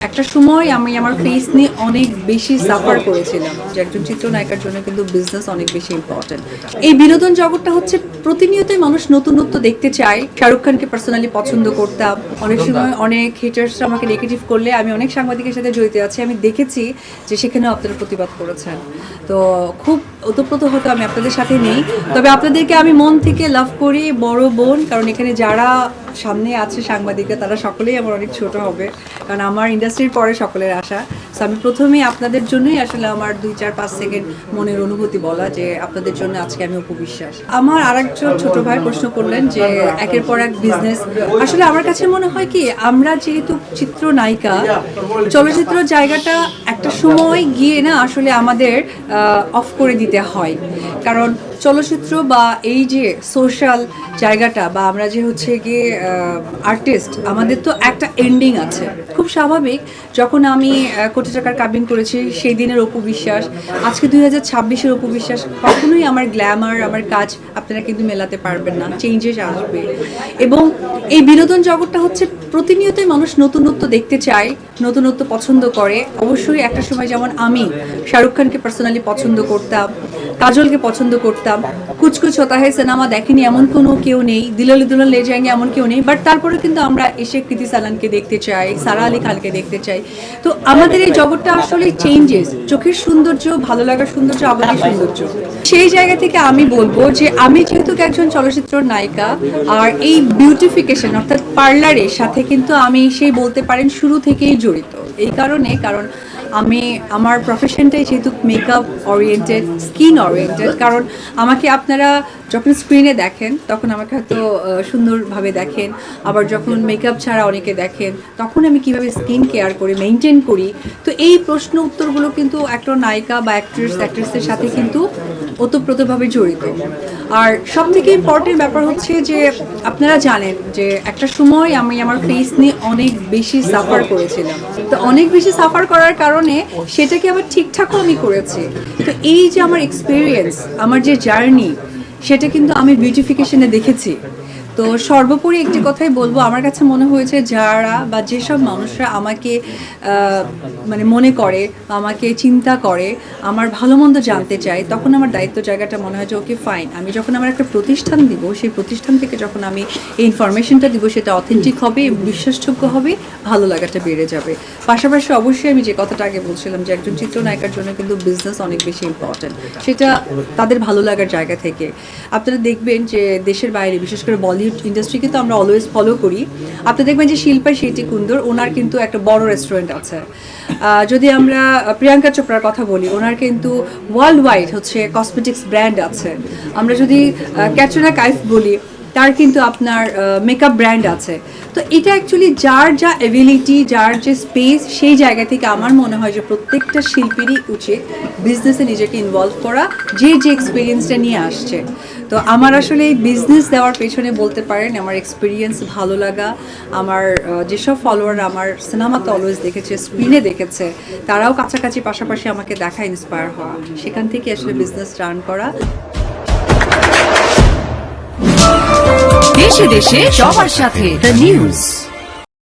একটা সময় আমি আমার ফেস নিয়ে অনেক বেশি সাফার করেছিলাম যে একজন চিত্রনায়িকার জন্য কিন্তু বিজনেস অনেক বেশি ইম্পর্টেন্ট। এই বিনোদন জগৎটা হচ্ছে প্রতিনিয়তই মানুষ নতুনত্ব দেখতে চায়। শাহরুখ খানকে পার্সোনালি পছন্দ করতাম, অনেক সময় অনেক হেটার্সরা আমাকে নেগেটিভ করলে আমি অনেক সাংবাদিকের সাথে জড়িত আছি, আমি দেখেছি যে সেখানেও আপনারা প্রতিবাদ করেছেন। তো খুব ওতপ্রোত হতো আমি আপনাদের সাথে নেই, তবে আপনাদেরকে আমি মন থেকে লাভ করি, বড় বোন। কারণ এখানে যারা সামনে আছে সাংবাদিকরা তারা সকলেই আমার অনেক ছোট হবে, কারণ আমার ইন্ডাস্ট্রির পরে সকলের আশা। সো আমি প্রথমেই আপনাদের জন্যই আসলে আমার 2-4-5 সেকেন্ড মনের অনুভূতি বলা যে আপনাদের জন্য আজকে আমি অপবিশ্বাস। আমার আরেকজন ছোট ভাই প্রশ্ন করলেন যে একের পর এক বিজনেস। আসলে আমার কাছে মনে হয় কি, আমরা যেহেতু চিত্রনায়িকা, চলচ্চিত্র জায়গাটা একটা সময় গিয়ে না আসলে আমাদের অফ করে দিতে হয়। কারণ চলচ্চিত্র বা এই যে সোশ্যাল জায়গাটা বা আমরা যে হচ্ছে গিয়ে আর্টিস্ট, আমাদের তো একটা এন্ডিং আছে। খুব স্বাভাবিক, যখন আমি কোটি টাকার কাবিন করেছি সেই দিনের অপবিশ্বাস, আজকে 2026-এর অপবিশ্বাস, কখনোই আমার গ্ল্যামার, আমার কাজ আপনারা কিন্তু মেলাতে পারবেন না। চেঞ্জেস আসবে এবং এই বিনোদন জগৎটা হচ্ছে প্রতিনিয়তই মানুষ নতুনত্ব দেখতে চায়, নতুনত্ব পছন্দ করে। অবশ্যই একটা সময় যেমন আমি শাহরুখ খানকে পার্সোনালি পছন্দ করতাম, কাজলকে পছন্দ করতাম, কুছ কুছ হোতা হ্যায় সিনেমা দেখেনি এমন কোনো কেউ নেই, দিললে দুলহন লে যায়েঙ্গে এমন কেউ নেই, বাট তারপরে কিন্তু আমরা এসে কৃতি সালানকে দেখতে চাই, সারা আলী খানকে দেখতে চাই। তো আমাদের এই জগৎটা আসলে চেঞ্জেস, চোখের সৌন্দর্য, ভালো লাগার সৌন্দর্য, আবেগের সৌন্দর্য। সেই জায়গা থেকে আমি বলবো যে আমি যেহেতু একজন চলচ্চিত্র নায়িকা, আর এই বিউটিফিকেশন অর্থাৎ পার্লারের সাথে কিন্তু আমি সেই বলতে পারেন শুরু থেকেই জড়িত। এই কারণে, কারণ আমি আমার প্রফেশনটাই যেহেতু মেকআপ ওরিয়েন্টেড, স্কিন ওরিয়েন্টেড। কারণ আমাকে আপনারা যখন স্ক্রিনে দেখেন তখন আমাকে হয়তো সুন্দরভাবে দেখেন, আবার যখন মেকআপ ছাড়া অনেকে দেখেন তখন আমি কিভাবে স্কিন কেয়ার করে মেনটেন করি। তো এই প্রশ্ন উত্তরগুলো কিন্তু একটা নায়িকা বা অ্যাক্ট্রেসের সাথে কিন্তু ওতপ্রোতভাবে জড়িত। আর সব থেকে ইম্পর্টেন্ট ব্যাপার হচ্ছে যে আপনারা জানেন যে একটা সময় আমি আমার ফেস নিয়ে অনেক বেশি সাফার করেছিলাম। তো অনেক বেশি সাফার করার কারণে সেটাকে আবার ঠিকঠাকও আমি করেছি। তো এই যে আমার এক্সপিরিয়েন্স, আমার যে জার্নি, সেটা কিন্তু আমি বিউটিফিকেশনে দেখেছি। তো সর্বোপরি একটি কথাই বলবো, আমার কাছে মনে হয়েছে যারা বা যেসব মানুষরা আমাকে মানে মনে করে, আমাকে চিন্তা করে, আমার ভালো মন্দ জানতে চায়, তখন আমার দায়িত্ব জায়গাটা মনে হয় যে ওকে ফাইন, আমি যখন আমার একটা প্রতিষ্ঠান দিব, সেই প্রতিষ্ঠান থেকে যখন আমি এই ইনফরমেশনটা দিব সেটা অথেন্টিক হবে, বিশ্বাসযোগ্য হবে, ভালো লাগাটা বেড়ে যাবে। পাশাপাশি অবশ্যই আমি যে কথাটা আগে বলছিলাম যে একজন চিত্রনায়িকার জন্য কিন্তু বিজনেস অনেক বেশি ইম্পর্টেন্ট, সেটা তাদের ভালো লাগার জায়গা থেকে। আপনারা দেখবেন যে দেশের বাইরে, বিশেষ করে বলিউড ইন্ডাস্ট্রিকে তো আমরা অলওয়েজ ফলো করি। আপনি দেখবেন যে শিল্পা শেট্টি কুন্দর, ওনার কিন্তু একটা বড় রেস্টুরেন্ট আছে। যদি আমরা প্রিয়াঙ্কা চোপড়ার কথা বলি, ওনার কিন্তু ওয়ার্ল্ড ওয়াইড হচ্ছে কসমেটিক্স ব্র্যান্ড আছে। আমরা যদি ক্যাটরিনা কাইফ বলি, তার কিন্তু আপনার মেকআপ ব্র্যান্ড আছে। তো এটা অ্যাকচুয়ালি যার যা অ্যাবিলিটি, যার যে স্পেস, সেই জায়গা থেকে আমার মনে হয় যে প্রত্যেকটা শিল্পীরই উচিত বিজনেসে নিজেকে ইনভলভ করা, যে যে এক্সপিরিয়েন্সটা নিয়ে আসছে। তো আমার আসলে এই বিজনেস দেওয়ার পেছনে বলতে পারেন আমার এক্সপিরিয়েন্স, ভালো লাগা, আমার যেসব ফলোয়ার আমার সিনেমাতে অলওয়েজ দেখেছে, স্ক্রিনে দেখেছে, তারাও কাছাকাছি পাশাপাশি আমাকে দেখা, ইন্সপায়ার হওয়া, সেখান থেকে আসলে বিজনেস রান করা। দেশে দেশে সবার সাথে দ্য নিউজ।